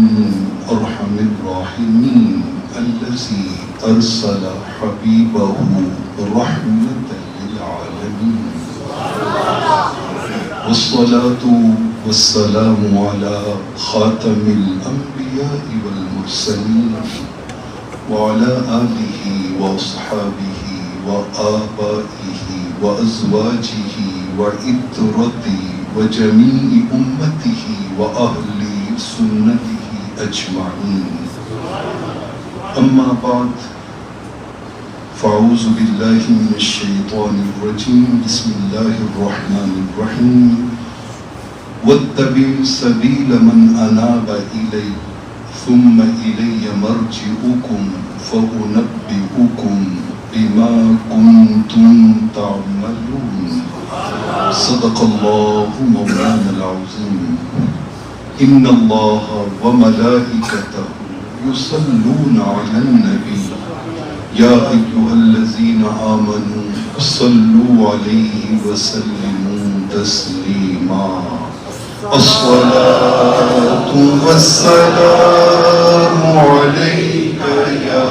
أرحم الراحمين الذي أرسل حبيبه رحمة للعالمين والصلاة والسلام على خاتم الأنبياء والمرسلين وعلى آله وأصحابه وآبائه وأزواجه وعترته وجميع أمته وأهل سنته أجمعين أما بعد فأعوذ بالله من الشيطان الرجيم بسم الله الرحمن الرحيم واتبع سبيل من أناب إلي ثم إلي مرجعكم فأنبئكم بما كنتم تعملون صدق الله مولانا العظيم إن الله وملائكته يصلون على النبي يا أيها الذين آمنوا صلوا عليه وسلموا تسليما الصلاة والسلام عليك يا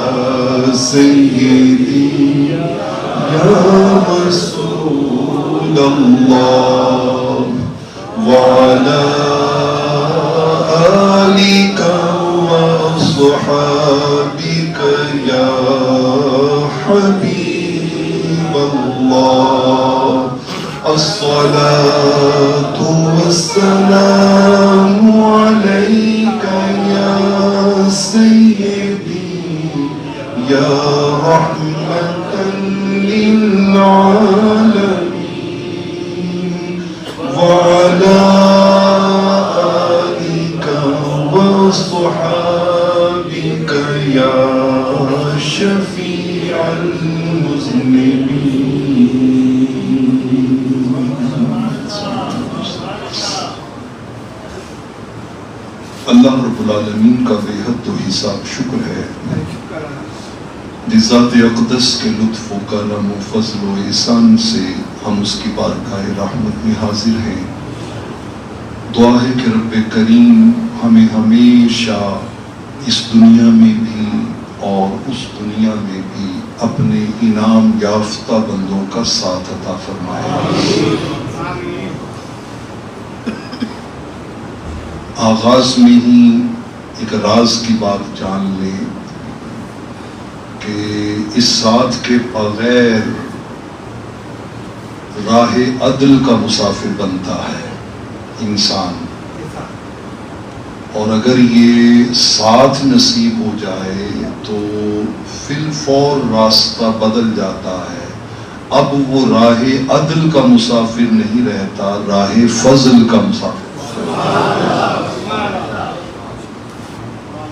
سيدي يا رسول الله وعلى آلك وأصحابك يا حبيب الله الصلاة والسلام عليك يا سيدي يا رحمة للعالمين وعلى آلك وصحابك يا شفيع المذنبين. اللہ رب العالمین کا بے حد و حساب شکر ہے ذات اقدس کے لطف و کرم و فضل و احسان سے ہم اس کی بارگاہ رحمت میں حاضر ہیں. دعا ہے کہ رب کریم ہمیں ہمیشہ اس دنیا میں بھی اور اس دنیا میں بھی اپنے انعام یافتہ بندوں کا ساتھ عطا فرمائے. آغاز میں ہی ایک راز کی بات جان لیں کہ اس ساتھ کے بغیر راہ عدل کا مسافر بنتا ہے انسان، اور اگر یہ ساتھ نصیب ہو جائے تو فی الفور راستہ بدل جاتا ہے. اب وہ راہ عدل کا مسافر نہیں رہتا، راہ فضل کا مسافر.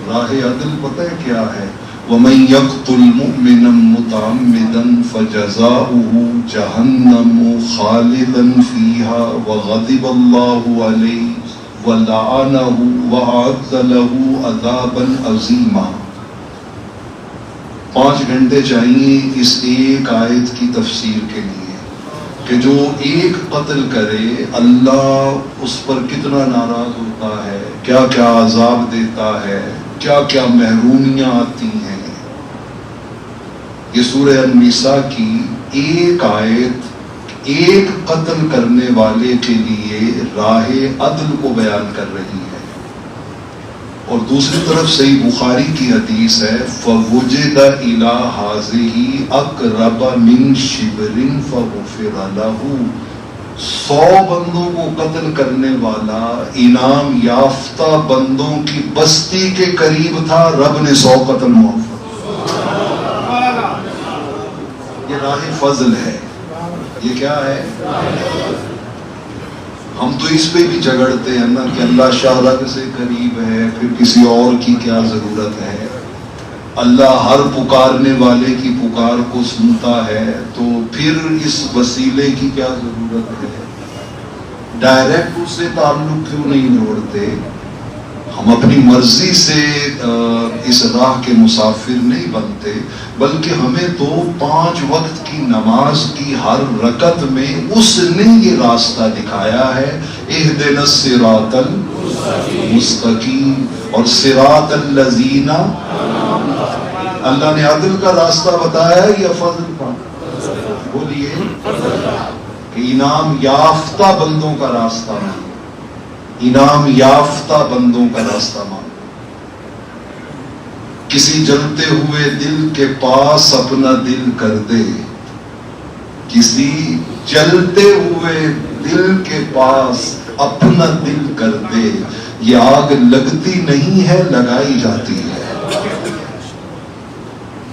راہ عدل پتہ ہے کیا ہے؟ وَمَن يَقْتُلْ مُؤْمِنًا مُتَعَمِّدًا فَجَزَاؤُهُ جَهَنَّمُ خَالِدًا فِيهَا وَغَضِبَ اللَّهُ عَلَيْهِ وَلَعَنَهُ وَأَعَدَّ لَهُ عَذَابًا عَظِيمًا. 5 گھنٹے چاہیے اس ایک آیت کی تفسیر کے لیے کہ جو ایک قتل کرے اللہ اس پر کتنا ناراض ہوتا ہے، کیا کیا عذاب دیتا ہے، کیا کیا محرومیاں آتی ہیں. یہ سورہ النساء کی ایک آیت ایک قتل کرنے والے کے لیے راہ عدل کو بیان کر رہی ہے. اور دوسری طرف صحیح بخاری کی حدیث ہے فَوُجِدَ إِلَى هَٰذِهِ أَقْرَبَ مِنْ شِبْرٍ فَغُفِرَ لَهُ. 100 بندوں کو قتل کرنے والا انعام یافتہ بندوں کی بستی کے قریب تھا، رب نے 100 قتل معاف. یہ راہ فضل ہے. یہ کیا ہے؟ ہم تو اس پہ بھی جھگڑتے ہیں نا کہ اللہ شاہ رگ سے قریب ہے، پھر کسی اور کی کیا ضرورت ہے. اللہ ہر پکارنے والے کی پکار کو سنتا ہے، تو پھر اس وسیلے کی کیا ضرورت ہے. ڈائریکٹ اس سے تعلق کیوں نہیں جوڑتے؟ ہم اپنی مرضی سے اس راہ کے مسافر نہیں بنتے، بلکہ ہمیں تو 5 وقت کی نماز کی ہر رکعت میں اس نے یہ راستہ دکھایا ہے اہدنا الصراط المستقیم اور صراط الذین، اللہ نے عدل کا راستہ بتایا یا فضل کا؟ بولیے کہ انعام یافتہ بندوں کا راستہ مانو، انعام یافتہ بندوں کا راستہ مانو۔ کسی جلتے ہوئے دل کے پاس اپنا دل کر دے، کسی جلتے ہوئے دل کے پاس اپنا دل کر دے، یہ آگ لگتی نہیں ہے لگائی جاتی ہے۔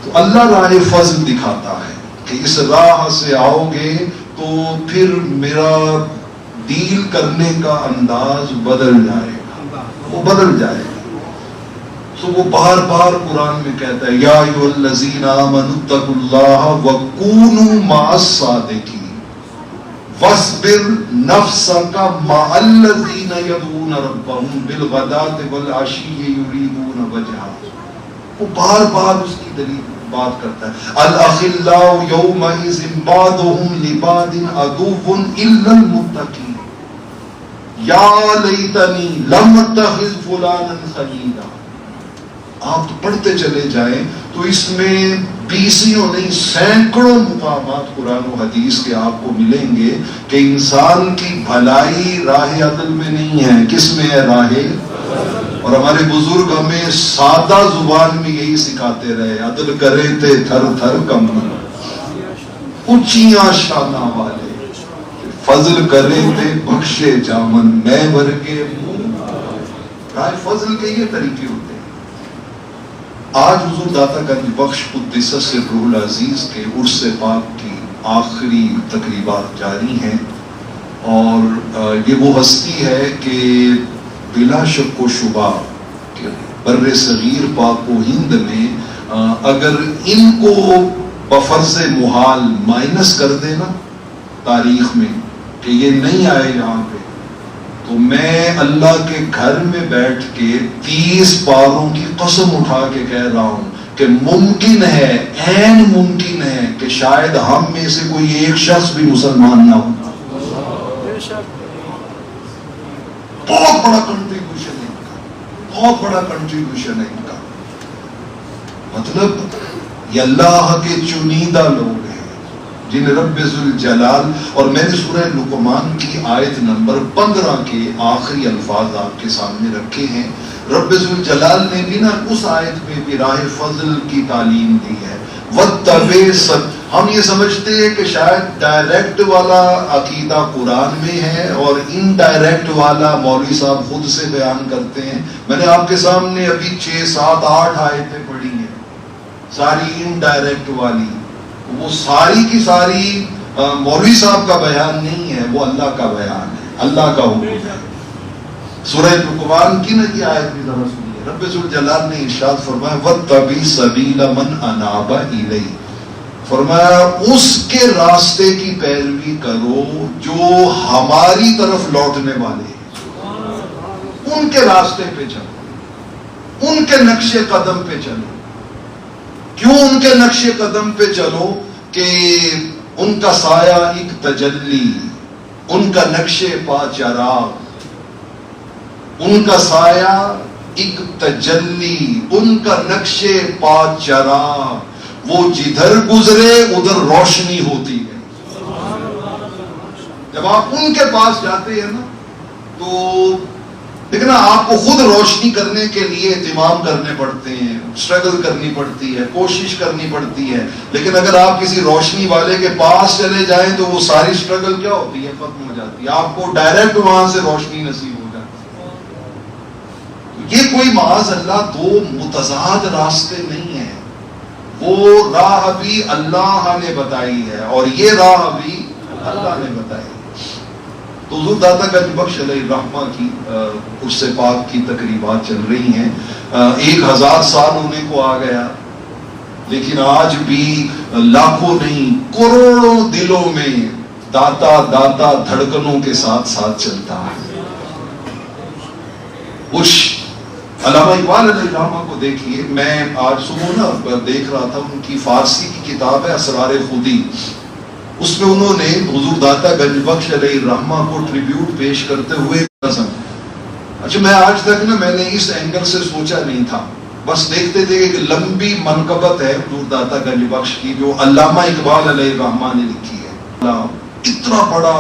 تو اللہ راہ فضل دکھاتا ہے کہ اس راہ سے آؤ گے تو پھر میرا ڈیل کرنے کا انداز بدل جائے گا، وہ بدل جائے گا۔ تو وہ بار بار قرآن میں کہتا ہے یا ایھا الذین آمنوا اتقوا اللہ وکونوا مع الصادقین واصبر نفسک مع الذین یدعون ربهم بالغداۃ والعشی یریدون وجہہ۔ وہ بار بار اس کی دلیل بات کرتا ہے۔ الاخلاء یومئذ بعضهم لبعض عدو الا المتقین یا لیتنی لم اتخذ فلانا خلیلا۔ آپ پڑھتے چلے جائیں تو اس میں بیسیوں نہیں سینکڑوں مقامات قرآن و حدیث کے آپ کو ملیں گے کہ انسان کی بھلائی راہ عدل میں نہیں ہے، کس میں ہے؟ راہ۔ اور ہمارے بزرگ ہمیں سادہ زبان میں یہی سکھاتے رہے، عدل کرے تھے تھر تھر کمن، اونچیاں شانہ والے، فضل کرے تھے بخشے جامن، میں ورگے منہ۔ راہ فضل کے یہ طریقے ہوتے ہیں۔ آج حضور داتا گنج بخش قدس سرہ العزیز کے عرس پاک کی آخری تقریبات جاری ہیں، اور یہ وہ ہستی ہے کہ بلا شک و شبہ کہ بر صغیر پاک و ہند میں اگر ان کو بفرض محال مائنس کر دینا تاریخ میں کہ یہ نہیں آئے یہاں پہ، تو میں اللہ کے گھر میں بیٹھ کے 30 پاروں کی قسم اٹھا کے کہہ رہا ہوں کہ ممکن ہے، عین ممکن ہے کہ شاید ہم میں سے کوئی ایک شخص بھی مسلمان نہ ہو۔ بہت بڑا کنٹریبیوشن ہے ان کا، بہت بڑا کنٹریبیوشن ہے ان کا۔ مطلب یہ اللہ کے چنیدہ لوگ ہیں جن رب ذوالجلال، اور میں نے سورہ لقمان کی آیت نمبر 15 کے آخری الفاظ آپ کے سامنے رکھے ہیں۔ رب ذوالجلال نے بھی نا اس آیت میں بھی راہ فضل کی تعلیم دی ہے۔ وَاتَّبِعْ سَبِيلَ، ہم یہ سمجھتے ہیں کہ شاید ڈائریکٹ والا عقیدہ قرآن میں ہے اور ان ڈائریکٹ والا مولوی صاحب خود سے بیان کرتے ہیں۔ میں نے آپ کے سامنے ابھی 6 7 8 آیتیں پڑھی ہیں، ساری ان ڈائریکٹ والی۔ وہ ساری کی ساری مولوی صاحب کا بیان نہیں ہے، وہ اللہ کا بیان ہے، اللہ کا حکم ہے۔ سورہ لقمان کی نا یہ آیت بھی ذرا سنیے، رب ذوالجلال نے ارشاد فرمایا وَاتَّبِعْ سَبِيلَ مَنْ أَنَابَ إِلَيْهِ، فرمایا اس کے راستے کی پیروی کرو جو ہماری طرف لوٹنے والے ہیں، ان کے راستے پہ چلو، ان کے نقش قدم پہ چلو۔ کیوں ان کے نقش قدم پہ چلو؟ کہ ان کا سایہ ایک تجلی، ان کا نقش پا چراغ، ان کا سایہ ایک تجلی، ان کا نقش پا چراغ، وہ جدھر گزرے ادھر روشنی ہوتی ہے۔ جب آپ ان کے پاس جاتے ہیں نا تو لیکن آپ کو خود روشنی کرنے کے لیے اہتمام کرنے پڑتے ہیں، اسٹرگل کرنی پڑتی ہے، کوشش کرنی پڑتی ہے، لیکن اگر آپ کسی روشنی والے کے پاس چلے جائیں تو وہ ساری اسٹرگل کیا ہوتی ہے؟ ختم ہو جاتی ہے، آپ کو ڈائریکٹ وہاں سے روشنی نصیب ہو جاتی ہے۔ یہ کوئی معاذ اللہ دو متضاد راستے نہیں ہیں، وہ راہ بھی اللہ نے بتائی ہے اور یہ راہ بھی اللہ نے بتائی ہے۔ تو حضور داتا گنج بخش علیہ الرحمہ کی عرس پاک کی تقریبات چل رہی ہیں۔ 1000 سال ہونے کو آ گیا، لیکن آج بھی لاکھوں نہیں کروڑوں دلوں میں داتا داتا دھڑکنوں کے ساتھ ساتھ چلتا ہے۔ علامہ اقبال علیہ الرحمہ کو دیکھیے، میں آج صبح نا دیکھ رہا تھا، ان کی فارسی کی کتاب ہے اسرار خودی، اس میں انہوں نے حضور داتا گنج بخش علیہ الرحمہ کو ٹریبیوٹ پیش کرتے ہوئے اچھا میں آج تک میں نے اس اینگل سے سوچا نہیں تھا، بس دیکھتے تھے کہ لمبی منقبت ہے حضور داتا گنج بخش کی جو علامہ اقبال علیہ الرحمہ نے لکھی ہے. اتنا بڑا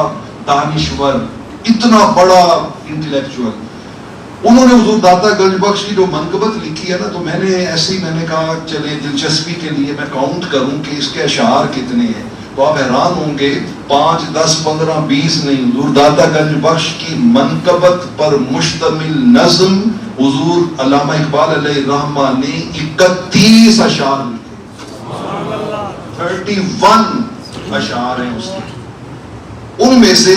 دانشور، اتنا بڑا انٹلیکچوئل، انہوں نے حضور داتا گنج بخش کی جو منقبت لکھی ہے نا، تو میں نے کہا چلے دلچسپی کے لیے میں کاؤنٹ کروں کہ اس کے اشعار کتنے ہیں. تو آپ حیران ہوں گے 5 10 15 20 نہیں، حضور داتا گنج بخش کی منقبت پر مشتمل نظم حضور علامہ اقبال علیہ الرحمہ نے 31 اشعار لکھے، 31 اشعار ہیں اس کے. ان میں سے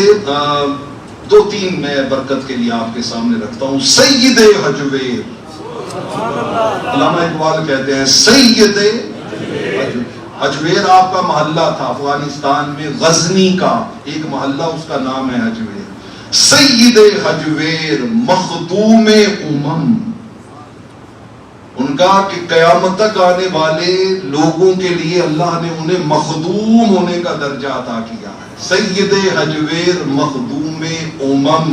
2-3 میں برکت کے لیے آپ کے سامنے رکھتا ہوں. سید حجویر، علامہ اقبال کہتے ہیں سید حجویر آپ کا محلہ تھا افغانستان میں، غزنی کا ایک محلہ، اس کا نام ہے حجویر. سید حجویر مخدوم امم، ان کا کہ قیامت تک آنے والے لوگوں کے لیے اللہ نے انہیں مخدوم ہونے کا درجہ عطا کیا ہے. سید حجویر مخدوم امم،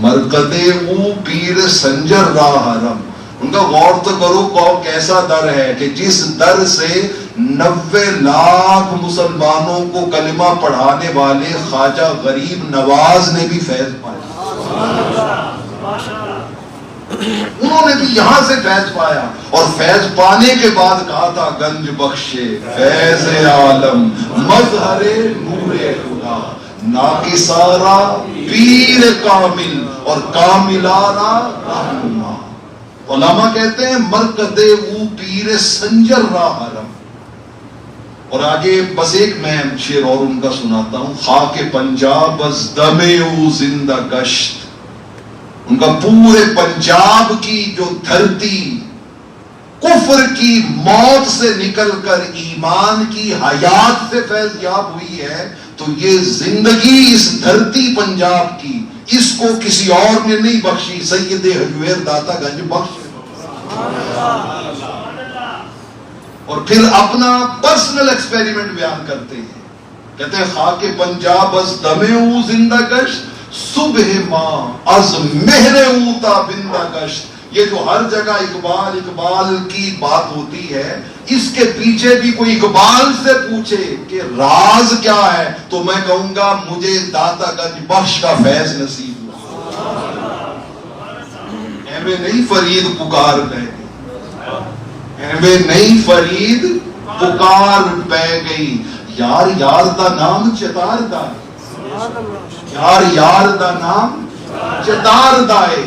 مرقد او پیر سنجر راہ حرم. ان کا غور تو کرو کیسا در ہے کہ جس در سے 90 لاکھ مسلمانوں کو کلمہ پڑھانے والے خواجہ غریب نواز نے بھی فیض پایا. انہوں نے بھی یہاں سے فیض پایا، اور فیض پانے کے بعد کہا تھا گنج بخشے فیض عالم مظہر نور خدا، ناقصارا پیر کامل اور کاملارا رہنما. علماء کہتے ہیں مرکد او پیر سنجر راہ حرم. اور آگے بس ایک میں شعر اور ان کا سناتا ہوں. خاک پنجاب از دم او زندہ گشت، ان کا پورے پنجاب کی جو دھرتی کفر کی موت سے نکل کر ایمان کی حیات سے فیض یاب ہوئی ہے، تو یہ زندگی اس دھرتی پنجاب کی اس کو کسی اور نے نہیں بخشی، سید حجویر داتا گنج بخش. اور پھر اپنا پرسنل ایکسپیریمنٹ بیان کرتے ہیں، کہتے ہیں خاک پنجاب از دم او زندہ گشت، صبح ماں از مہر او تابندہ گشت. یہ جو ہر جگہ اقبال اقبال کی بات ہوتی ہے، اس کے پیچھے بھی کوئی اقبال سے پوچھے کہ راز کیا ہے، تو میں کہوں گا مجھے داتا گنج بخش کا فیض نصیب ہوا. اے نہیں فرید پکار پہ گئی، نہیں فرید پکار پہ گئی، یار یار دا نام چتار دا، یار یار دا نام چتار دائے.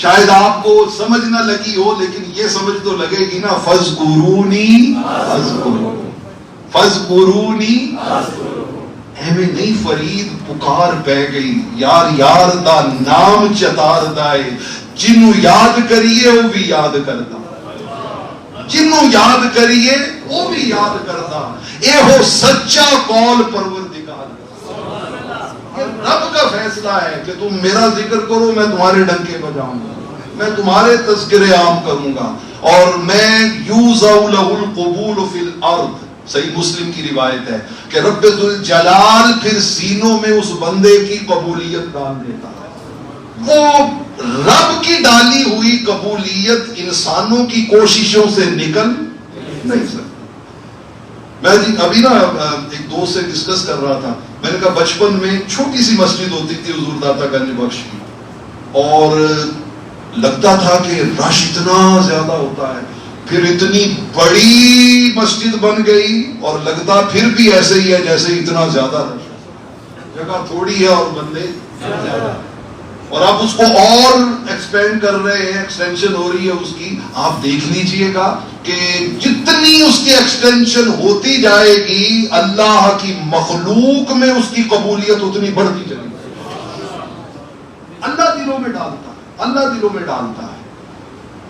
شاید آپ کو سمجھ نہ لگی ہو، لیکن یہ سمجھ تو لگے گی نا. فذکرونی فذکرونی اے نہیں فرید پکار پہ گئی، یار یار دا نام چتار دائے. جنوں یاد کریے وہ بھی یاد کرتا، جنوں یاد کریے وہ بھی یاد کرتا. اے ہو سچا قول پروردگار. یہ رب کا فیصلہ ہے کہ تم میرا ذکر کرو، میں تمہارے ڈنکے بجاؤں گا، میں تمہارے تذکرے عام کروں گا. اور میں یوزع لہ القبول فی الارض، صحیح مسلم کی روایت ہے کہ رب ذوالجلال پھر سینوں میں اس بندے کی قبولیت ڈال دیتا ہے. وہ رب کی ڈالی ہوئی قبولیت انسانوں کی کوششوں سے نکل نہیں سکتی. میں ابھی نا ایک دوست سے ڈسکس کر رہا تھا، میں نے کہا بچپن میں چھوٹی سی مسجد ہوتی تھی حضور داتا گنج بخش کی، اور لگتا تھا کہ رش اتنا زیادہ ہوتا ہے. پھر اتنی بڑی مسجد بن گئی اور لگتا پھر بھی ایسے ہی ہے جیسے اتنا زیادہ رش ہے. جگہ تھوڑی ہے اور بندے زیادہ، اور آپ اس کو اور ایکسپینڈ کر رہے ہیں، ایکسٹینشن ہو رہی ہے اس کی. آپ دیکھ لیجئے گا کہ جتنی اس کی ایکسٹینشن ہوتی جائے گی، اللہ کی مخلوق میں اس کی قبولیت اتنی بڑھتی چلے گی. اللہ دلوں میں ڈالتا ہے، اللہ دلوں میں ڈالتا ہے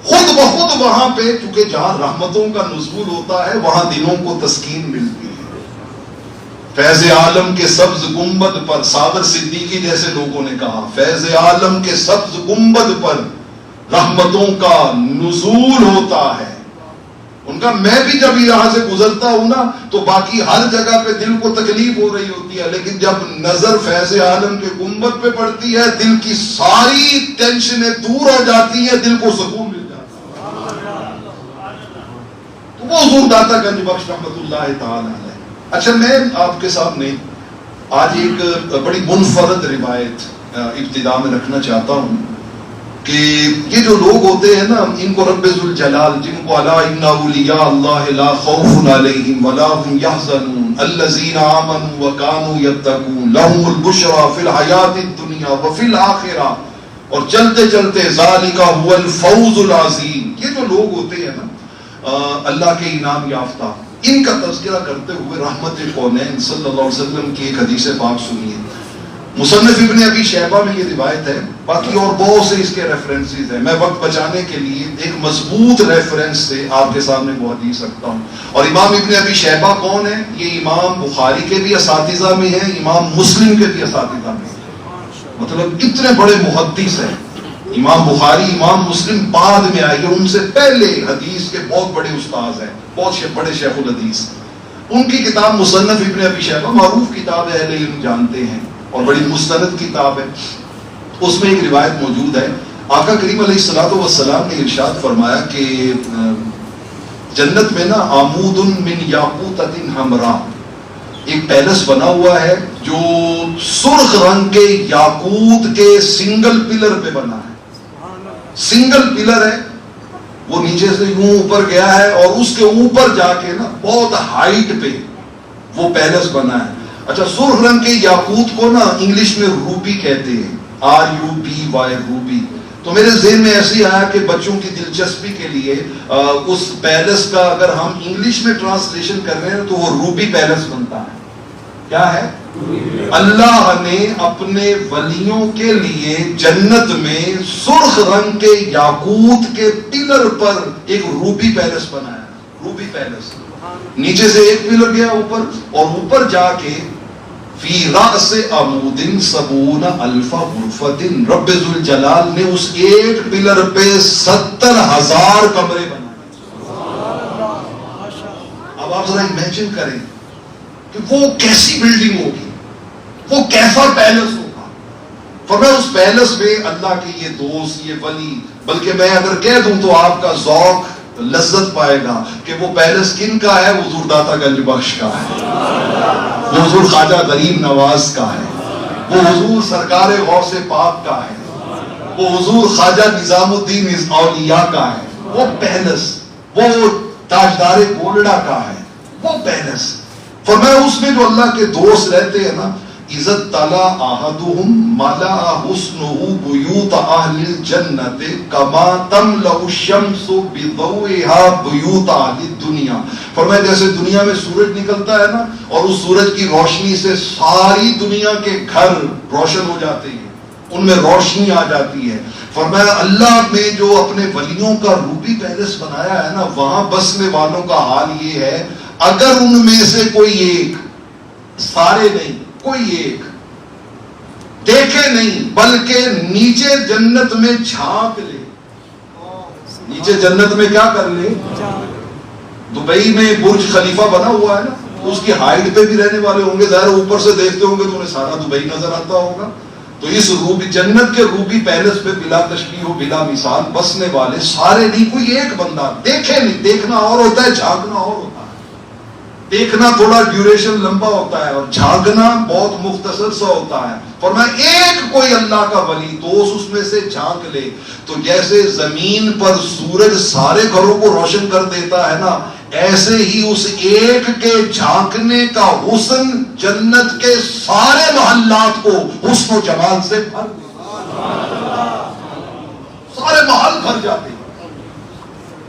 خود بخود. وہاں پہ چونکہ جہاں رحمتوں کا نزول ہوتا ہے وہاں دلوں کو تسکین ملتی ہے. فیض عالم کے سبز گنبد پر، ساغر صدیقی جیسے لوگوں نے کہا، فیض عالم کے سبز گنبد پر رحمتوں کا نزول ہوتا ہے. ان ان کا میں بھی جب یہاں سے گزرتا ہوں نا تو باقی ہر جگہ پہ دل کو تکلیف ہو رہی ہوتی ہے، لیکن جب نظر فیض عالم کے گنبد پہ پڑتی ہے دل کی ساری ٹینشنیں دور ہو جاتی ہیں، دل کو سکون مل جاتا ہے۔ تو وہ حضور داتا گنج بخش رحمت اللہ تعالی علیہ۔ اچھا، میں آپ کے سامنے آج ایک بڑی منفرد روایت ابتدا میں رکھنا چاہتا ہوں کہ یہ جو لوگ ہوتے ہیں نا، ان کو رب ذوالجلال، جن کو الا ان اولیاء اللہ لا خوف علیہم ولا هم يحزنون الذین آمنوا وكانوا يتقون لهم البشرى فی الحیاۃ الدنیا وفی الآخرہ، اور چلتے چلتے ذالک هو الفوز العظیم، یہ جو لوگ ہوتے ہیں نا اللہ کے انعام یافتہ، ان کا تذکرہ کرتے ہوئے رحمت کونین صلی اللہ علیہ وسلم کی ایک حدیث پاک سنیے۔ مصنف ابن ابی شیبہ میں یہ روایت ہے، باقی اور بہت سے اس کے ریفرنسز ہیں، میں وقت بچانے کے لیے ایک مضبوط ریفرنس سے آپ کے سامنے وہ حدیث رکھتا ہوں۔ اور امام ابن ابی شیبہ کون ہے؟ یہ امام بخاری کے بھی اساتذہ میں ہیں، امام مسلم کے بھی اساتذہ میں ہیں، مطلب اتنے بڑے محدث ہیں۔ امام بخاری، امام مسلم بعد میں آئے، ان سے پہلے حدیث کے بہت بڑے استاذ ہیں، بہت بڑے شیخ الحدیث۔ ان کی کتاب مصنف ابن ابی شیبہ معروف کتاب ہے، اہل علم جانتے ہیں، اور بڑی مستند کتاب ہے۔ اس میں ایک روایت موجود ہے، آقا کریم علیہ الصلوۃ والسلام نے ارشاد فرمایا کہ جنت میں نا عمود من یاقوتۃ حمراء، ایک پیلس بنا ہوا ہے جو سرخ رنگ کے یاقوت کے سنگل پلر پہ بنا ہے، سنگل پلر ہے، وہ نیچے سے یوں اوپر گیا ہے اور اس کے اوپر جا کے نا بہت ہائٹ پہ وہ پیلس بنا ہے۔ اچھا، سرخ رنگ کے یاقوت کو نا انگلش میں روبی کہتے ہیں، RUBY، روبی۔ تو میرے ذہن میں ایسے آیا کہ بچوں کی دلچسپی کے لیے اس پیلس کا اگر ہم انگلش میں ٹرانسلیشن کر رہے ہیں تو وہ روبی پیلس بنتا ہے۔ کیا ہے؟ اللہ نے اپنے ولیوں کے لیے جنت میں سرخ رنگ کے یاقوت کے پلر پر ایک روبی پیلس بنایا، روبی پیلس۔ نیچے سے ایک پلر گیا اوپر، اور اوپر جا کے فی رأس عمود 70,000 غرفۃ، رب ذوالجلال نے اس ایک پلر پہ 70,000 کمرے بنائے۔ اب آپ ذرا امیجن کریں کہ وہ کیسی بلڈنگ ہوگی، وہ کیسا پیلس ہوگا۔ فرمایا اس پیلس میں اللہ کے یہ دوست، یہ ولی، بلکہ میں اگر کہہ دوں تو آپ کا ذوق لذت پائے گا کہ وہ پیلس کن کا ہے؟ حضور داتا گنج بخش کا ہے، وہ حضور خواجہ غریب نواز کا ہے، وہ حضور سرکار غوث پاک کا ہے، وہ حضور خواجہ نظام الدین اولیاء کا ہے، وہ پیلس، وہ تاجدار گولڈا کا ہے، وہ پیلس۔ فرمایا اس میں جو اللہ کے دوست رہتے ہیں نا، عزت تلا احدہم ملا حسنہ بیوت اہل الجنت کما تملا الشمس بضوئها بیوت اہل الدنیا۔ فرمایا جیسے دنیا میں سورج نکلتا ہے نا، اور اس سورج کی روشنی سے ساری دنیا کے گھر روشن ہو جاتے ہیں، ان میں روشنی آ جاتی ہے۔ فرمایا اللہ نے جو اپنے ولیوں کا روبی پیلس بنایا ہے نا، وہاں بسنے والوں کا حال یہ ہے، اگر ان میں سے کوئی ایک، سارے نہیں، کوئی ایک دیکھے نہیں بلکہ نیچے جنت میں جھانک لے، نیچے جنت میں کیا کر لے؟ دبئی میں برج خلیفہ بنا ہوا ہے نا، اس کی ہائٹ پہ بھی رہنے والے ہوں گے، ظاہر اوپر سے دیکھتے ہوں گے تو انہیں سارا دبئی نظر آتا ہوگا۔ تو اس روبی جنت کے روبی پیلس پہ بلا تشبیہ و بلا مثال بسنے والے سارے نہیں، کوئی ایک بندہ دیکھے نہیں۔ دیکھنا اور ہوتا ہے، جھانکنا اور ہوتا ہے۔ دیکھنا تھوڑا ڈیوریشن لمبا ہوتا ہے اور جھانکنا بہت مختصر سا ہوتا ہے۔ فرمایا ایک کوئی اللہ کا ولی دوست اس میں سے جھانک لے تو جیسے زمین پر سورج سارے گھروں کو روشن کر دیتا ہے نا، ایسے ہی اس ایک کے جھانکنے کا حسن جنت کے سارے محلات کو حسن و جمال سے بھر دیتا، سارے محل بھر جاتے ہیں۔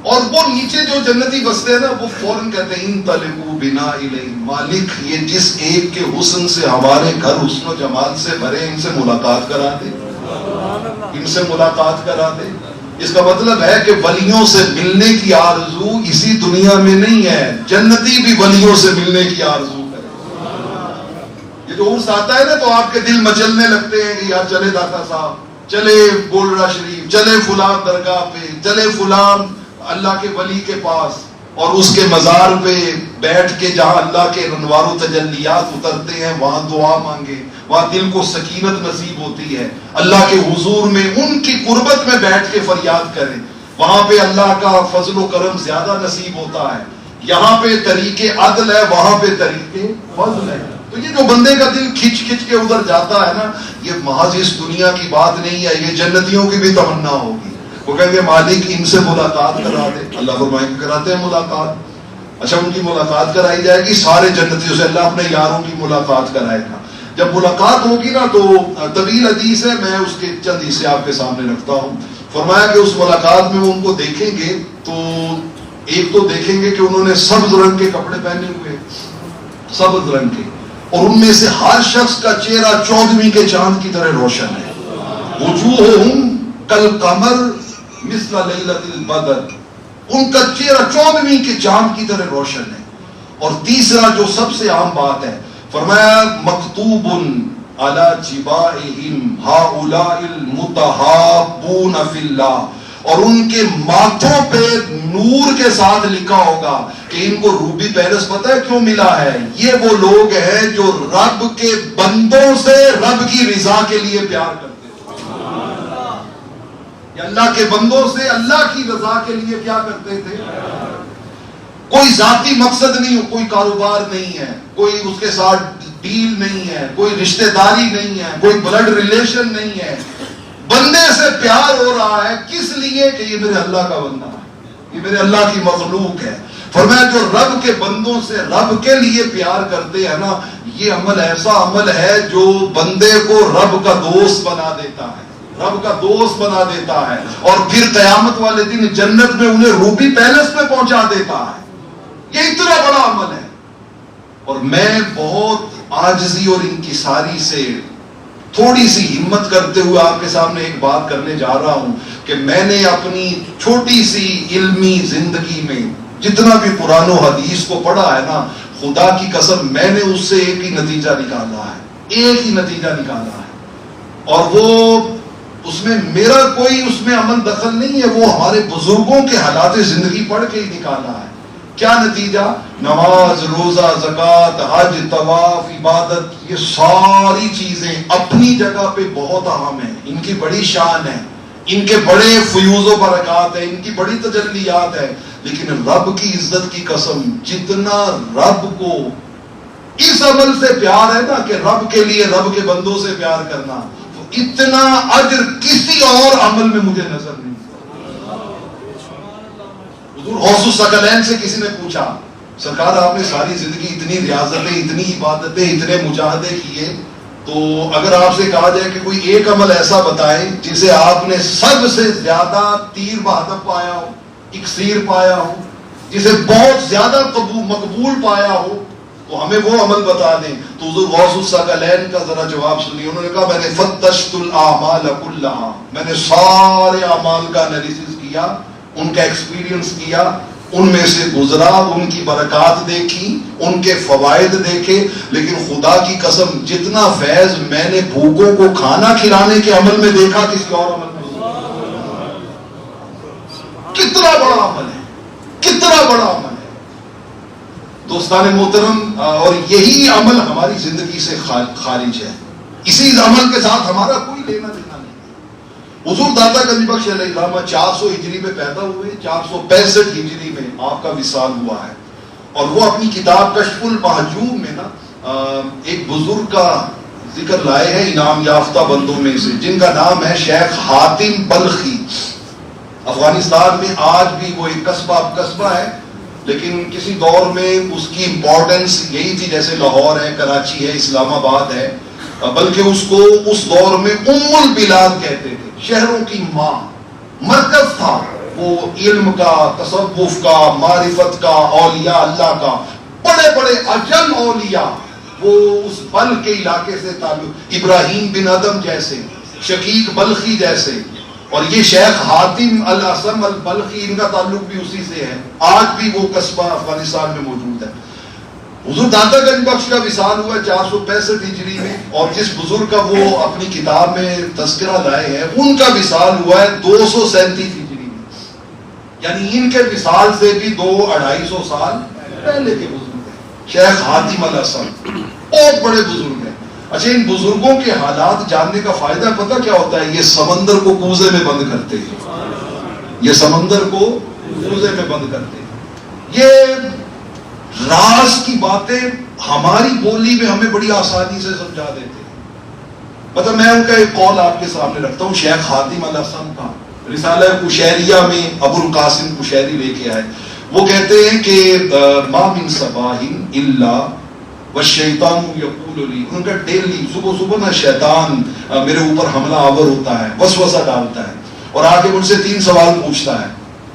اور وہ نیچے جو جنتی بستے ہیں نا، وہ فوراً کہتے ہیں انطلقوا بنا الیہ، مالک یہ جس ایک کے حسن سے ہمارے گھر حسن و جمال سے بھرے، ان سے ملاقات کرا دے، ان سے ملاقات کرا دے۔ اس کا مطلب ہے کہ ولیوں سے ملنے کی آرزو اسی دنیا میں نہیں ہے، جنتی بھی ولیوں سے ملنے کی آرزو کرے۔ یہ جو عرس آتا ہے نا تو آپ کے دل مچلنے لگتے ہیں کہ یار چلے داتا صاحب، چلے گولڈا شریف، چلے فلاں درگاہ پہ، چلے فلاں اللہ کے ولی کے پاس۔ اور اس کے مزار پہ بیٹھ کے جہاں اللہ کے انوار و تجلیات اترتے ہیں وہاں دعا مانگے، وہاں دل کو سکینت نصیب ہوتی ہے، اللہ کے حضور میں ان کی قربت میں بیٹھ کے فریاد کریں، وہاں پہ اللہ کا فضل و کرم زیادہ نصیب ہوتا ہے۔ یہاں پہ طریقے عدل ہے، وہاں پہ طریقے فضل ہے۔ تو یہ جو بندے کا دل کھچ کھچ کے ادھر جاتا ہے نا، یہ محض اس دنیا کی بات نہیں ہے، یہ جنتیوں کی بھی تمنا ہوگی۔ وہ کہیں گے مالک ان سے ملاقات کرا دے، اللہ فرمائیں گے کراتے ہیں ملاقات۔ اچھا ان کی ملاقات کرائی جائے گی سارے جنتیوں سے، اللہ اپنے یاروں کی ملاقات کرائے گا۔ جب ملاقات ہوگی نا تو طویل حدیث ہے، میں اس کے چند حصے آپ کے سامنے رکھتا ہوں۔ فرمایا کہ اس ملاقات میں وہ ان کو دیکھیں گے تو ایک تو دیکھیں گے کہ انہوں نے سبز رنگ کے کپڑے پہنے ہوئے، سبز رنگ کے، اور ان میں سے ہر شخص کا چہرہ 14ویں کے چاند کی طرح روشن ہے۔ وجوہہم کالقمر مثل لیلۃ البدر، ان کا چہرہ 14ویں کے چاند کی طرح روشن ہے۔ اور تیسرا جو سب سے عام بات ہے، فرمایا مکتوب علی جباہہم ہؤلاء المتحابون فی اللہ، اور ان کے ماتھوں پہ نور کے ساتھ لکھا ہوگا کہ ان کو روبی پیرس پتہ ہے کیوں ملا ہے؟ یہ وہ لوگ ہیں جو رب کے بندوں سے رب کی رضا کے لیے پیار کرتے ہیں۔ یا اللہ کے بندوں سے اللہ کی رضا کے لیے کیا کرتے تھے؟ کوئی ذاتی مقصد نہیں، کوئی کاروبار نہیں ہے، کوئی اس کے ساتھ ڈیل نہیں ہے، کوئی رشتہ داری نہیں ہے، کوئی بلڈ ریلیشن نہیں ہے، بندے سے پیار ہو رہا ہے۔ کس لیے؟ کہ یہ میرے اللہ کا بندہ ہے، یہ میرے اللہ کی مخلوق ہے۔ فرمایا جو رب کے بندوں سے رب کے لیے پیار کرتے ہیں نا، یہ عمل ایسا عمل ہے جو بندے کو رب کا دوست بنا دیتا ہے، رب کا دوست بنا دیتا ہے، اور پھر قیامت والے دن جنت میں انہیں روبی پیلس میں پہنچا دیتا ہے۔ یہ اتنا بڑا عمل ہے۔ اور میں بہت عاجزی اور انکساری سے تھوڑی سی ہمت کرتے ہوئے آپ کے سامنے ایک بات کرنے جا رہا ہوں کہ میں نے اپنی چھوٹی سی علمی زندگی میں جتنا بھی قرآن و حدیث کو پڑھا ہے نا، خدا کی قسم میں نے اس سے ایک ہی نتیجہ نکالا ہے، ایک ہی نتیجہ نکالا ہے، اور وہ اس میں میرا کوئی اس میں عمل دخل نہیں ہے، وہ ہمارے بزرگوں کے حالات زندگی پڑھ کے ہی نکالا ہے۔ کیا نتیجہ؟ نماز، روزہ، زکوٰۃ، حج، طواف، عبادت، یہ ساری چیزیں اپنی جگہ پہ بہت اہم ہیں، ان کی بڑی شان ہے، ان کے بڑے فیوز و برکات ہیں، ان کی بڑی تجلیات ہے، لیکن رب کی عزت کی قسم جتنا رب کو اس عمل سے پیار ہے نا کہ رب کے لیے رب کے بندوں سے پیار کرنا، اتنا اجر کسی اور عمل میں مجھے نظر نہیں۔ حضور غوث الثقلین سے کسی نے پوچھا، سرکار آپ نے ساری زندگی اتنی ریاضتیں، اتنی عبادتیں، اتنے مجاہدے کیے، تو اگر آپ سے کہا جائے کہ کوئی ایک عمل ایسا بتائیں جسے آپ نے سب سے زیادہ تیر بہادر پایا ہو، اکسیر پایا ہو، جسے بہت زیادہ مقبول پایا ہو، تو ہمیں وہ عمل بتا دیں۔ تو حضور غوث الثقلین کا ذرا جواب سنیے، انہوں نے کہا میں نے فتشت الاعمال کلھا، میں نے سارے اعمال کا انالیسس کیا، ان کا ایکسپیرینس کیا، ان میں سے گزرا، ان کی برکات دیکھی، ان کے فوائد دیکھے، لیکن خدا کی قسم جتنا فیض میں نے بھوکوں کو کھانا کھلانے کے عمل میں دیکھا کسی اور عمل میں نہیں۔ کتنا بڑا عمل ہے، کتنا بڑا عمل ہے دوستان محترم، اور یہی عمل ہماری زندگی سے خارج ہے، اسی عمل کے ساتھ ہمارا کوئی لینا دینا نہیں۔ حضور داتا گنج بخش علیہ السلام 400 ہجری میں پیدا ہوئے، 465 ہجری میں آپ کا وصال ہوا ہے، اور وہ اپنی کتاب کشف المحجوب میں نا ایک بزرگ کا ذکر لائے ہیں انعام یافتہ بندوں میں سے، جن کا نام ہے شیخ حاتم بلخی۔ افغانستان میں آج بھی وہ ایک قصبہ ہے، لیکن کسی دور میں اس کی امپورٹنس یہی تھی جیسے لاہور ہے، کراچی ہے، اسلام آباد ہے، بلکہ اس کو اس دور میں ام البلاد کہتے تھے، شہروں کی ماں، مرکز تھا وہ علم کا، تصوف کا، معرفت کا، اولیاء اللہ کا، بڑے بڑے اجل اولیاء وہ اس بل کے علاقے سے تعلق، ابراہیم بن ادم جیسے، شقیق بلخی جیسے، اور یہ شیخ حاتم الاسم البلخی، ان کا تعلق بھی اسی سے ہے، آج بھی وہ قصبہ افغانستان میں موجود ہے۔ حضور داتا گنج بخش کا وصال ہوا 465 ہجری میں، اور جس بزرگ کا وہ اپنی کتاب میں تذکرہ لائے ہیں ان کا وصال ہوا ہے 237 ہجری میں۔ یعنی ان کے وصال سے بھی 200-250 سال پہلے کے بزرگ ہیں، شیخ حاتم الاسم بہت بڑے بزرگ ہیں۔ اچھا، ان بزرگوں کے حالات جاننے کا فائدہ پتہ کیا ہوتا ہے؟ یہ سمندر کو کوزے میں بند کرتے ہیں، یہ سمندر کو کوزے میں بند کرتے ہیں۔ یہ راز کی باتیں ہماری بولی میں ہمیں بڑی آسانی سے سمجھا دیتے ہیں۔ مطلب میں ان کا ایک قول آپ کے سامنے رکھتا ہوں، شیخ حاتم الاسم کا رسالہ کشیریہ میں ابو القاسم کشیری لے کے آئے۔ وہ کہتے ہیں کہ ما من صباح الا والشیطان یقول لی، ان کا ڈیلی صبح صبح نا شیطان میرے اوپر حملہ آور ہوتا ہے، وسوسہ ڈالتا ہے اور آ کے مجھ سے 3 سوال پوچھتا ہے،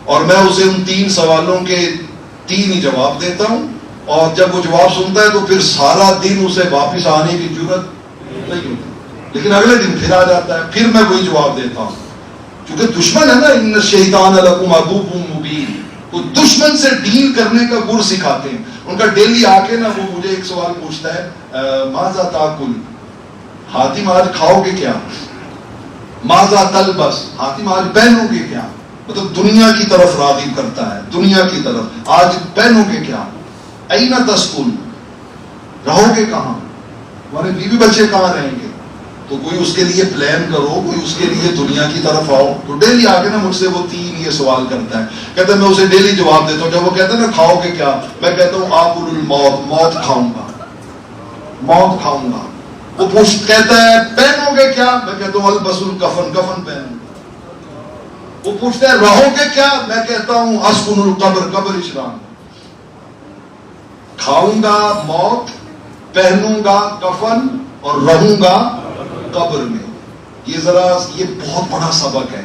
اور میں اسے ان 3 سوالوں کے 3 ہی جواب دیتا ہوں، اور جب وہ جواب سنتا ہے تو پھر سارا دن اسے واپس آنے کی ضرورت نہیں ہوتی، لیکن اگلے دن پھر آ جاتا ہے، پھر میں وہی جواب دیتا ہوں، کیونکہ دشمن ہے نا، ان الشیطان لکم عدو مبین، وہ دشمن سے ڈیل کرنے کا گر سکھاتے ہیں۔ ان کا ڈیلی آ کے نا وہ مجھے ایک سوال پوچھتا ہے، ماذا تاکل، حاتم آج کھاؤ گے کیا؟ ماذا تلبس، حاتم آج پہنو گے کیا؟ مطلب دنیا کی طرف راغب کرتا ہے، دنیا کی طرف، آج پہنو گے کیا؟ اینا تسکن، رہو گے کہاں؟ ہمارے بیوی بچے کہاں رہیں گے؟ تو کوئی اس کے لیے پلان کرو، کوئی اس کے لیے دنیا کی طرف آؤ۔ تو ڈیلی آ کے نا مجھ سے وہ 3 یہ سوال کرتا ہے، کہتا ہے میں اسے ڈیلی جواب دیتا ہوں۔ جب وہ کہتا ہے نا کھاؤ گے کیا، میں کہتا ہوں آکل الموت، موت کھاؤں گا، موت کھاؤں گا۔ وہ کہتا ہے پہنو گے کیا، میں کہتا ہوں البس الکفن، کفن پہنوں گا۔ وہ پوچھتا ہے رہو گے کیا، میں کہتا ہوں اسکن القبر، قبر اشرام، کھاؤں گا موت، پہنوں گا کفن اور رہوں گا قبر میں۔ یہ ذرا یہ بہت بڑا سبق ہے،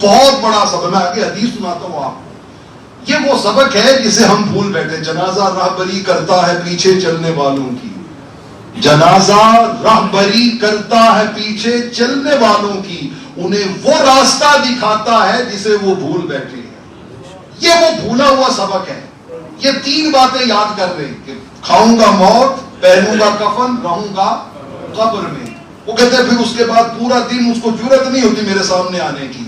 بہت بڑا سبق۔ میں آگے حدیث سناتا ہوں آپ کو۔ یہ وہ سبق ہے جسے ہم بھول بیٹھے۔ جنازہ راہبری کرتا ہے پیچھے چلنے والوں کی، جنازہ راہبری کرتا ہے پیچھے چلنے والوں کی، انہیں وہ راستہ دکھاتا ہے جسے وہ بھول بیٹھے ہیں۔ یہ وہ بھولا ہوا سبق ہے۔ یہ 3 باتیں یاد کر رہے کہ کھاؤں گا موت، پہنوں گا کفن، رہوں گا قبر میں۔ وہ کہتے ہیں پھر اس کے بعد پورا دن اس کو جرأت نہیں ہوتی میرے سامنے آنے کی۔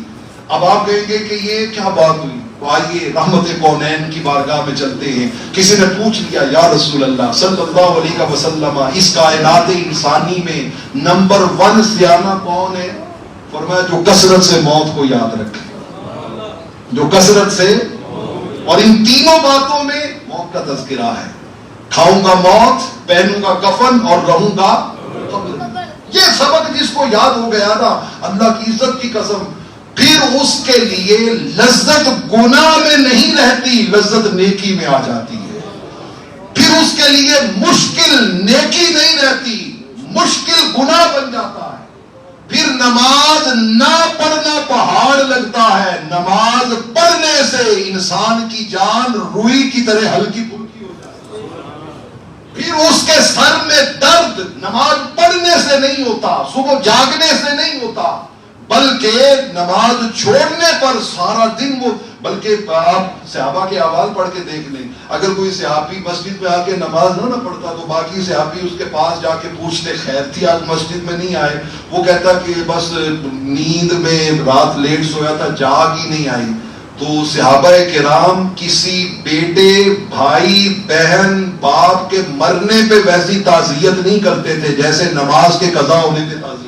اب آپ کہیں گے کہ یہ کیا بات ہوئی، تو آئیے رحمت کونین کی بارگاہ میں چلتے ہیں۔ کسی نے پوچھ لیا یا رسول اللہ صلی اللہ علیہ وسلم، اس کائنات انسانی میں نمبر 1 سیانہ کون ہے؟ فرمایا جو کثرت سے موت کو یاد رکھے، جو کثرت سے، اور ان 3 باتوں میں موت کا تذکرہ ہے۔ کھاؤں گا موت، پہنوں گا کفن اور رہوں گا قبر۔ یہ سبق جس کو یاد ہو گیا نا، اللہ کی عزت کی قسم، پھر اس کے لیے لذت گناہ میں نہیں رہتی، لذت نیکی میں آ جاتی ہے۔ پھر اس کے لیے مشکل نیکی نہیں رہتی، مشکل گناہ بن جاتا ہے۔ پھر نماز نہ پڑھنا پہاڑ لگتا ہے، نماز پڑھنے سے انسان کی جان روئی کی طرح ہلکی پھلکی ہو جاتی ہے۔ پھر اس کے سر میں درد نماز پڑھنے سے نہیں ہوتا، صبح جاگنے سے نہیں ہوتا، بلکہ نماز چھوڑنے پر سارا دن وہ، بلکہ آپ صحابہ کے احوال پڑھ کے دیکھ لیں، اگر کوئی صحابی مسجد میں آ کے نماز نہ پڑھتا تو باقی صحابی اس کے پاس جا کے پوچھتے خیر تھی آج مسجد میں نہیں آئے؟ وہ کہتا کہ بس نیند میں رات لیٹ سویا تھا، جاگ ہی نہیں آئی۔ تو صحابہ کرام کسی بیٹے، بھائی، بہن، باپ کے مرنے پہ ویسی تعزیت نہیں کرتے تھے جیسے نماز کے قضا ہونے پہ تعزیت۔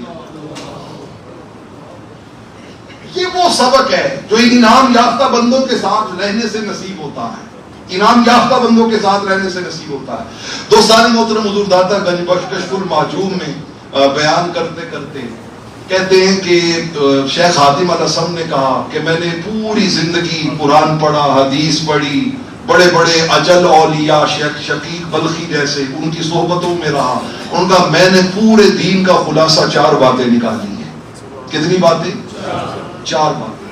یہ وہ سبق ہے جو انعام یافتہ بندوں کے ساتھ رہنے سے نصیب ہوتا ہے، انعام یافتہ بندوں کے ساتھ رہنے سے نصیب ہوتا ہے۔ دوستان محترم، حضور داتا گنج بخش کشف المعجوم میں بیان کرتے کرتے کہتے ہیں کہ شیخ حاتم الاسم نے کہا کہ میں نے پوری زندگی قرآن پڑھا، حدیث پڑھی، بڑے بڑے اجل اولیاء شیخ شقیق بلخی جیسے ان کی صحبتوں میں رہا، ان کا میں نے پورے دین کا خلاصہ 4 باتیں نکالی ہیں۔ کتنی باتیں؟ 4 باتیں۔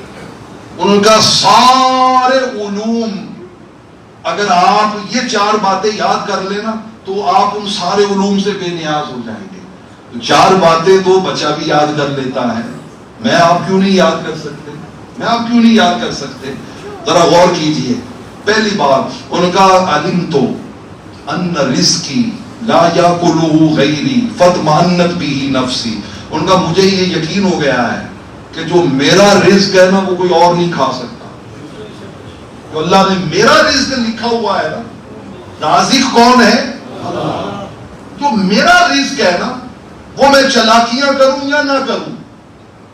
ان کا سارے علوم، اگر آپ یہ 4 باتیں یاد کر لینا تو آپ ان سارے علوم سے بے نیاز ہو جائیں گے۔ 4 باتیں تو بچہ بھی یاد کر لیتا ہے، میں آپ کیوں نہیں یاد کر سکتے؟ میں آپ کیوں نہیں یاد کر سکتے؟ ذرا غور کیجئے۔ پہلی بات ان کا علمت ان رزقی لا یاکلہ غیری فاطمئنت بہ نفسی، ان کا مجھے یہ یقین ہو گیا ہے کہ جو میرا رزق ہے نا وہ کوئی اور نہیں کھا سکتا، جو اللہ نے میرا رزق لکھا ہوا ہے نا، رازق کون ہے؟ جو میرا رزق ہے نا، وہ میں چلاکیاں کروں یا نہ کروں،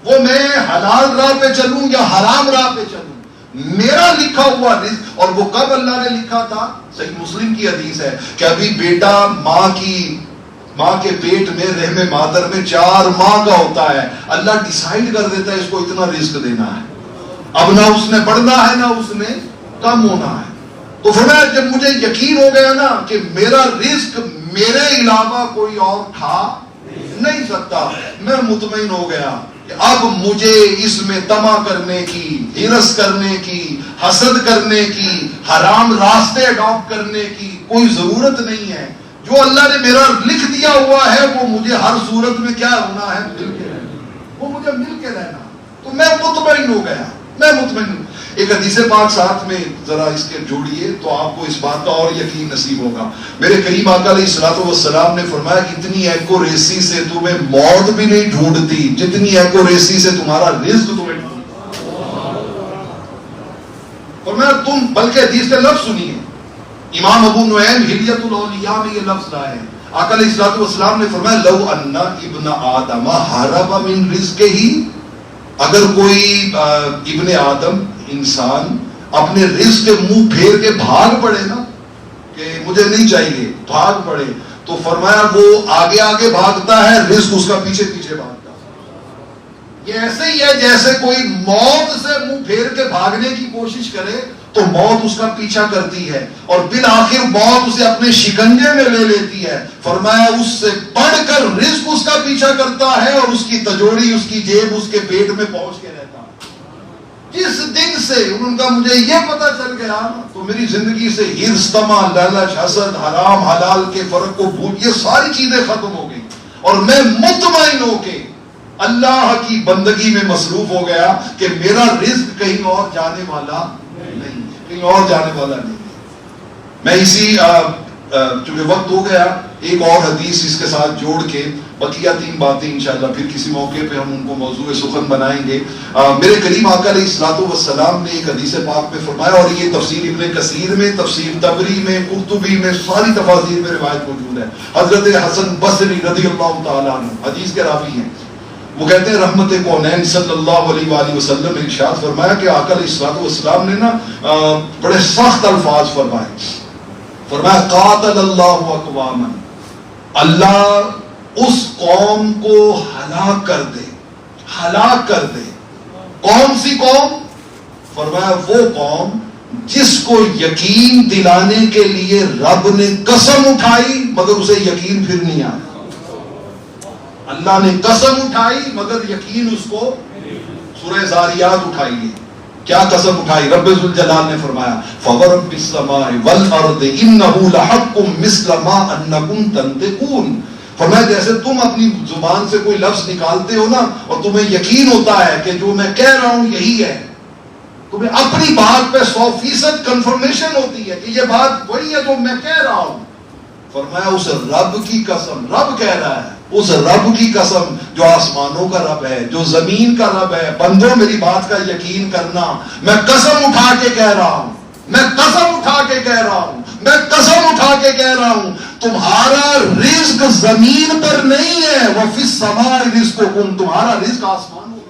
وہ میں حلال راہ پہ چلوں یا حرام راہ پہ چلوں، میرا لکھا ہوا رزق. اور وہ کب اللہ نے لکھا تھا؟ صحیح مسلم کی حدیث ہے کہ ابھی بیٹا ماں کے پیٹ میں رحم مادر میں 4 ماہ کا ہوتا ہے، اللہ ڈیسائیڈ کر دیتا ہے اس کو اتنا رزق دینا ہے. اب نہ اس نے بڑھنا ہے نہ اس نے کم ہونا ہے. تو فرمایا جب مجھے یقین ہو گیا نا کہ میرا رزق میرے علاوہ کوئی اور کھا نہیں سکتا، میں مطمئن ہو گیا کہ اب مجھے اس میں طمع کرنے کی، ہرس کرنے کی، حسد کرنے کی، حرام راستے اڈاپٹ کرنے کی کوئی ضرورت نہیں ہے. جو اللہ نے میرا لکھ دیا ہوا ہے وہ مجھے ہر صورت میں کیا ہونا ہے؟ مل کے رہنا. وہ مجھے مل کے رہنا. تو میں مطمئن ہو گیا، میں مطمئن ہوں. ایک حدیث پاک ساتھ میں ذرا اس کے جوڑیے تو آپ کو اس بات کا اور یقین نصیب ہوگا. میرے کریم آقا علیہ الصلوۃ والسلام نے فرمایا اتنی ایکوریسی سے تمہیں موت بھی نہیں ڈھونڈتی جتنی ایکوریسی سے تمہارا رزق تمہیں ڈھونڈتا. فرمایا تم بلکہ حدیث کے لفظ سنیے. امام ابو نعیم ہلیۃ الاولیاء میں یہ لفظ لائے ہیں. آقا علیہ الصلوۃ والسلام نے فرمایا لو ان ابن آدم ہرب من رزقہ، اگر کوئی ابن آدم انسان اپنے رزق کے منہ پھیر کے بھاگ پڑے نا کہ مجھے نہیں چاہیے، بھاگ پڑے، تو فرمایا وہ آگے آگے بھاگتا ہے، رزق اس کا پیچھے پیچھے بھاگتا ہے. یہ ایسے ہی ہے جیسے کوئی موت سے منہ پھیر کے بھاگنے کی کوشش کرے تو موت اس کا پیچھا کرتی ہے اور بالآخر موت اسے اپنے شکنجے میں لے لیتی ہے. فرمایا اس سے بڑھ کر رزق اس کا پیچھا کرتا ہے اور اس کی تجوڑی، اس کی جیب اس کے پیٹ میں پہنچ کے رہتا ہے. جس دن سے ان کا مجھے یہ پتا چل گیا تو میری زندگی سے ہرس، طمع، لالچ، حسد، حرام حلال کے فرق کو بھول، یہ ساری چیزیں ختم ہو گئی اور میں مطمئن ہو کے اللہ کی بندگی میں مصروف ہو گیا کہ میرا رزق کہیں اور جانے والا نہیں، کہیں اور جانے والا نہیں. میں اسی چونکہ وقت ہو گیا ایک اور حدیث اس کے ساتھ جوڑ کے بقیہ 3 باتیں انشاءاللہ پھر کسی موقع پہ ہم ان کو موضوع سخن بنائیں گے. میرے کریم آقا علیہ الصلوۃ والسلام نے ایک حدیث پاک میں فرمایا، اور یہ تفسیر ابن کثیر میں، تفسیر طبری میں، قرطبی میں، ساری تفاسیر میں روایت موجود ہے. حضرت حسن بصری رضی اللہ تعالیٰ عنہ حدیث کے راوی ہیں. وہ کہتے ہیں رحمت کونین صلی اللہ علیہ وآلہ وسلم نے ارشاد فرمایا کہ آقا علیہ الصلوۃ والسلام نے نا بڑے سخت الفاظ فرمائے. فرمایا قاتل اللہ اقواما، اللہ اس قوم کو ہلاک کر دے، ہلاک کر دے. کون سی قوم؟ فرمایا وہ قوم جس کو یقین دلانے کے لیے رب نے قسم اٹھائی مگر اسے یقین پھر نہیں آیا. اللہ نے قسم اٹھائی مگر یقین اس کو، سورہ زاریات اٹھائیے، کیا قسم اٹھائی؟ رب ذوالجلال نے فرمایا فَوَرَبِّ السَّمَاءِ وَالْأَرْضِ إِنَّهُ لَحَقٌّ مِثْلَ مَا أَنَّكُمْ تَنْطِقُونَ. فرمایا جیسے تم اپنی زبان سے کوئی لفظ نکالتے ہو نا اور تمہیں یقین ہوتا ہے کہ جو میں کہہ رہا ہوں یہی ہے، تمہیں اپنی بات پہ 100% کنفرمیشن ہوتی ہے کہ یہ بات وہی ہے جو میں کہہ رہا ہوں. فرمایا اس رب کی قسم، رب کہہ رہا ہے، اس رب کی قسم جو آسمانوں کا رب ہے، جو زمین کا رب ہے، بندوں میری بات کا یقین کرنا، میں قسم اٹھا کے کہہ رہا ہوں، میں قسم اٹھا کے کہہ رہا ہوں، میں قسم اٹھا کے کہہ رہا ہوں، تمہارا رزق زمین پر نہیں ہے، وَفِي السَّمَاءِ رِزْقُكُمْ، تمہارا رزق آسمان میں،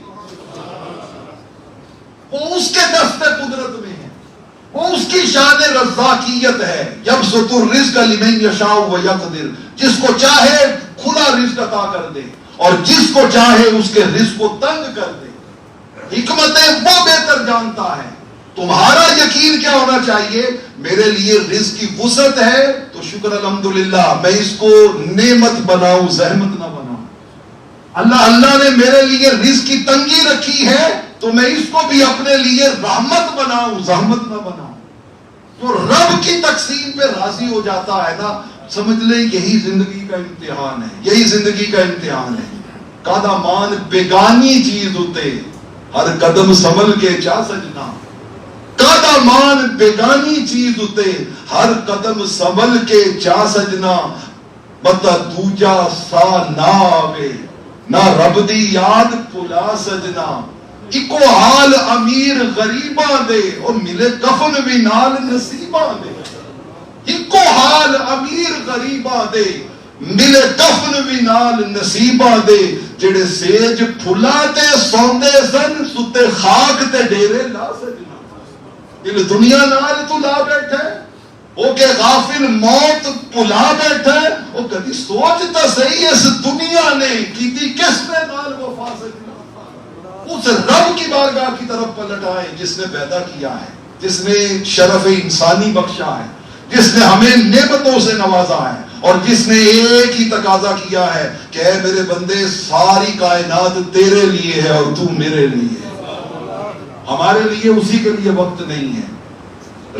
وہ اس کے دست قدرت میں ہے، وہ اس کی شان رزاقیت ہے. یبسط الرزق لمن یشاء ویقدر، جس کو چاہے کھلا رزق عطا کر دے اور جس کو چاہے اس کے رزق کو تنگ کر دے. حکمتیں وہ بہتر جانتا ہے. تمہارا یقین کیا ہونا چاہیے؟ میرے لیے رزق کی وسعت ہے تو شکر الحمدللہ، میں اس کو نعمت بناؤں، زحمت نہ بناؤں. اللہ نے میرے لیے رزق کی تنگی رکھی ہے تو میں اس کو بھی اپنے لیے رحمت بناؤں، زحمت نہ بناؤں. جو رب کی تقسیم پہ راضی ہو جاتا ہے نا، سمجھ لیں یہی زندگی کا امتحان ہے، یہی زندگی کا امتحان ہے. قدمان بیگانی چیز ہوتے ہر قدم سنبھل کے چا سجنا، قدمان بیگانی چیز ہوتے ہر قدم سنبھل کے چا سجنا. بتا دوجا سا نہ آوے نہ رب دی یاد پلا سجنا، اکو حال امیر غریباں دے اور ملے کفن بھی نال نصیباں دے. اکو حال امیر غریباں دے ملے کفن بھی نال نصیباں دے. جڑے سیج پھلا تے سوندے سن ستے خاک تے ڈیرے لا سجنا. دل دنیا نال تو لا بیٹھا ہے وہ کہ غافل موت پلا بیٹھا ہے. وہ کبھی سوچتا صحیح اس دنیا نے کیتی کس نے نال وفا سجنا. اس رب کی بارگاہ کی طرف پلٹ آئے جس نے پیدا کیا ہے, جس نے شرف انسانی بخشا ہے, جس نے ہمیں نعمتوں سے نوازا ہے, اور جس نے ایک ہی تقاضا کیا ہے کہ اے میرے بندے ساری کائنات تیرے لیے ہے اور تو میرے لیے ہے. ہمارے لیے اسی کے لیے وقت نہیں ہے.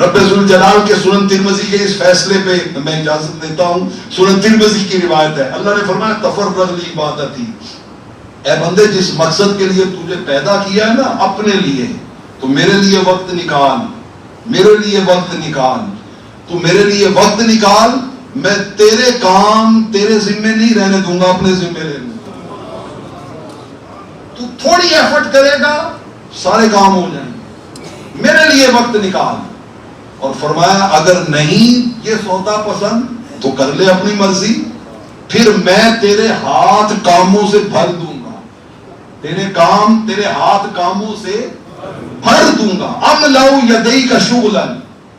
رب ذوالجلال کے سنن ترمذی کے اس فیصلے پہ میں اجازت دیتا ہوں. سنن ترمذی کی روایت ہے, اللہ نے فرمایا تفرغ لعبادتی, اے بندے جس مقصد کے لیے تجھے پیدا کیا ہے نا اپنے لیے, تو میرے لیے وقت نکال, میرے لیے وقت نکال, تو میرے لیے وقت نکال. میں تیرے کام تیرے ذمے نہیں رہنے دوں گا, اپنے ذمے لے لوں گا. تو تھوڑی ایفرٹ کرے گا سارے کام ہو جائیں گے. میرے لیے وقت نکال. اور فرمایا اگر نہیں یہ سودا پسند تو کر لے اپنی مرضی, پھر میں تیرے ہاتھ کاموں سے بھر دوں گا, تیرے کام تیرے ہاتھ کاموں سے بھر دوں گا. املؤ یدیک شغلا,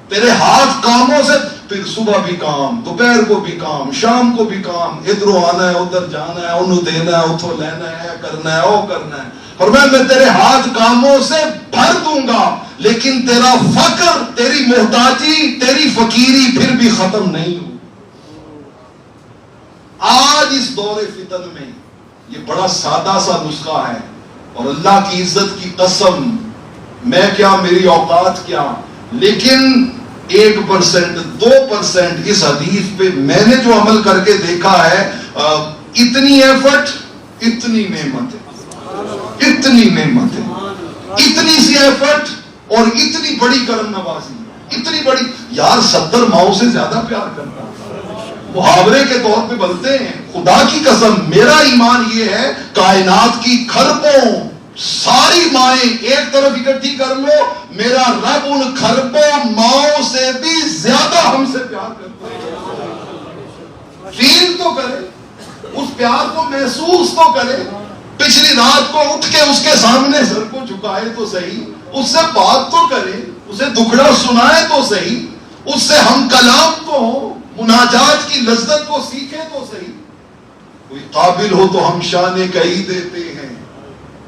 تیرے ہاتھ کاموں سے, پھر صبح بھی کام, دوپہر کو بھی کام, شام کو بھی کام, ادھر آنا ہے ادھر جانا ہے, انہوں دینا ہے اتھوں لینا ہے, کرنا ہے وہ کرنا ہے. اور میں تیرے ہاتھ کاموں سے بھر دوں گا, لیکن تیرا فقر, تیری محتاجی, تیری فقیری پھر بھی ختم نہیں ہو. آج اس دور فتن میں یہ بڑا سادہ سا نسخہ ہے, اور اللہ کی عزت کی قسم میں کیا میری اوقات کیا, لیکن 1% 2% اس حدیث پہ میں نے جو عمل کر کے دیکھا ہے, اتنی ایفرٹ اتنی نعمت ہے, اتنی نعمت ہے, اتنی سی ایفرٹ اور اتنی بڑی کرم نوازی, اتنی بڑی. یار 70 ماؤں سے زیادہ پیار کرتا, محاورے کے طور پہ بولتے ہیں. خدا کی قسم میرا ایمان یہ ہے کائنات کی کھربوں ساری مائیں ایک طرف اکٹھی کر لو, میرا رب ان کھربوں ماؤں سے بھی زیادہ ہم سے پیار کرتا ہے. فیل تو کرے, اس پیار کو محسوس تو کرے. پچھلی رات کو اٹھ کے اس کے سامنے سر کو جھکائے تو صحیح, اس سے بات تو کرے, اسے دکھڑا سنائے تو صحیح, اس سے ہم کلام تو ہو, مناجات کی لذت کو سیکھے تو صحیح. کوئی قابل ہو تو ہم شان کہی دیتے ہیں,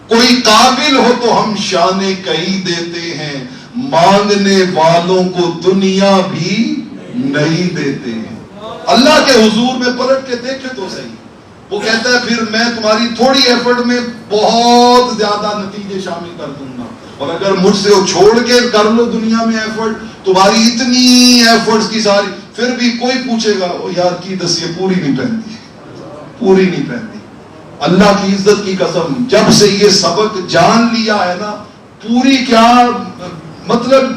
کوئی قابل ہو تو ہم شان کہی دیتے ہیں, مانگنے والوں کو دنیا بھی نہیں دیتے ہیں. اللہ کے حضور میں پلٹ کے دیکھے تو صحیح. وہ کہتا ہے پھر میں تمہاری تھوڑی ایفرٹ میں بہت زیادہ نتیجے شامل کر دوں گا, اور اگر مجھ سے وہ چھوڑ کے کر لو دنیا میں ایفرٹ, تمہاری اتنی ایفرٹس کی ساری, پھر بھی کوئی پوچھے گا وہ یار کی دسیے پوری نہیں پہنتی, پوری نہیں پہنتی. اللہ کی عزت کی قسم جب سے یہ سبق جان لیا ہے نا, پوری کیا مطلب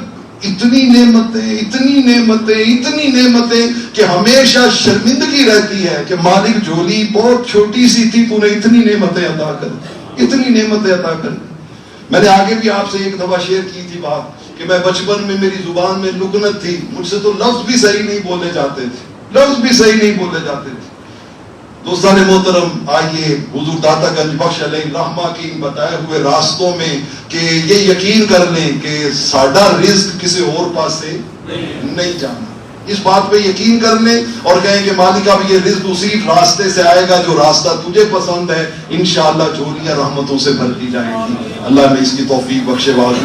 اتنی نعمتیں اتنی نعمتیں اتنی نعمتیں کہ ہمیشہ شرمندگی رہتی ہے کہ مالک جھولی بہت چھوٹی سی تھی, تو نے اتنی نعمتیں عطا کر دی, اتنی نعمتیں عطا کر دی. میں نے آگے بھی آپ سے ایک دفعہ شیئر کی تھی بات کہ میں بچپن میں میری زبان میں لکنت تھی, مجھ سے تو لفظ بھی صحیح نہیں بولے جاتے تھے, لفظ بھی صحیح نہیں بولے جاتے تھے. دوستان محترم آئیے حضور داتا گنج بخش علیہ رحمہ کی بتائے ہوئے راستوں میں کہ یہ یقین کر لیں کہ ساڈا رزق کسی اور پاس سے نہیں جانا, اس بات پہ یقین کر لیں اور کہیں کہ مالک اب یہ رزق اسی راستے سے آئے گا جو راستہ تجھے پسند ہے, انشاءاللہ جھولیاں رحمتوں سے بھر دی جائیں گی. اللہ نے اس کی توفیق بخشے. واہ.